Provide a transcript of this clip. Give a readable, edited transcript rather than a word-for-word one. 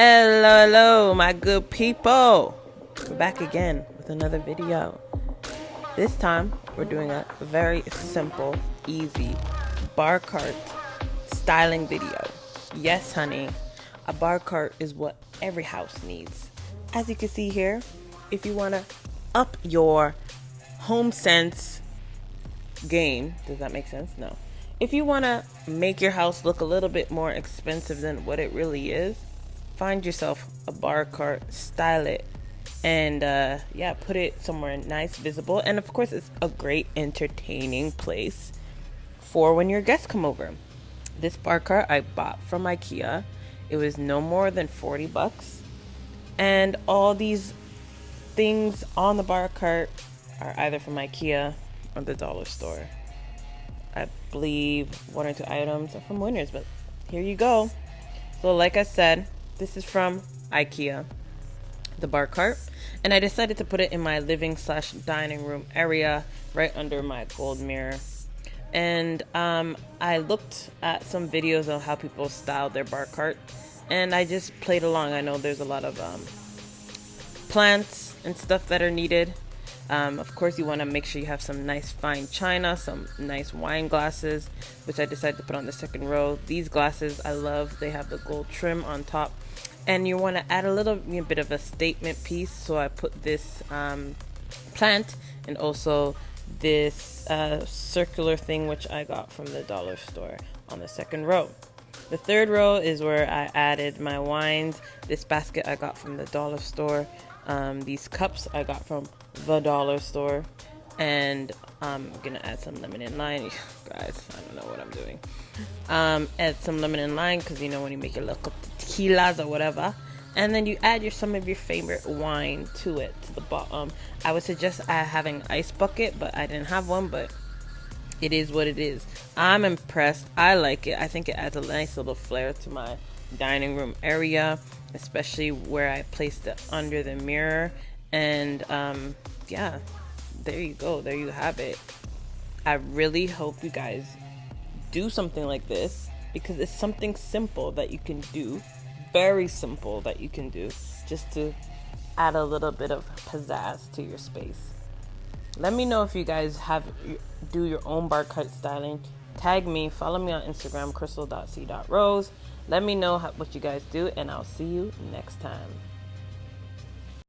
Hello, my good people. We're back again with another video. This time, we're doing a very simple, easy bar cart styling video. Yes, honey, a bar cart is what every house needs. As you can see here, if you want to up your home sense game, does that make sense? No. If you want to make your house look a little bit more expensive than what it really is, find yourself a bar cart, style it, and put it somewhere nice, visible. And of course, it's a great entertaining place for when your guests come over. This bar cart I bought from IKEA. It was no more than $40. And all these things on the bar cart are either from IKEA or the dollar store. I believe one or two items are from Winners, but here you go. So like I said, this is from IKEA, the bar cart, and I decided to put it in my living/dining room area right under my gold mirror. And I looked at some videos of how people style their bar cart, and I just played along. I know there's a lot of plants and stuff that are needed. Of course, you want to make sure you have some nice fine china, some nice wine glasses, which I decided to put on the second row. These glasses I love. They have the gold trim on top. And you want to add a little bit of a statement piece. So I put this plant and also this circular thing, which I got from the dollar store, on the second row. The third row is where I added my wines. This basket I got from the dollar store. These cups I got from the dollar store, and I'm gonna add some lemon and lime. Guys, I don't know what I'm doing. Add some lemon and lime because you know when you make your little cup of tequilas or whatever, and then you add some of your favorite wine to it, to the bottom. I would suggest having an ice bucket, but I didn't have one. But it is what it is. I'm impressed. I like it. I think it adds a nice little flair to my dining room area, especially where I placed it under the mirror. And there you go. There you have it. I really hope you guys do something like this, because it's something simple that you can do, very simple that you can do, just to add a little bit of pizzazz to your space. Let me know if you guys do your own bar cart styling. Tag me, follow me on Instagram, crystal.c.rose. Let me know what you guys do, and I'll see you next time.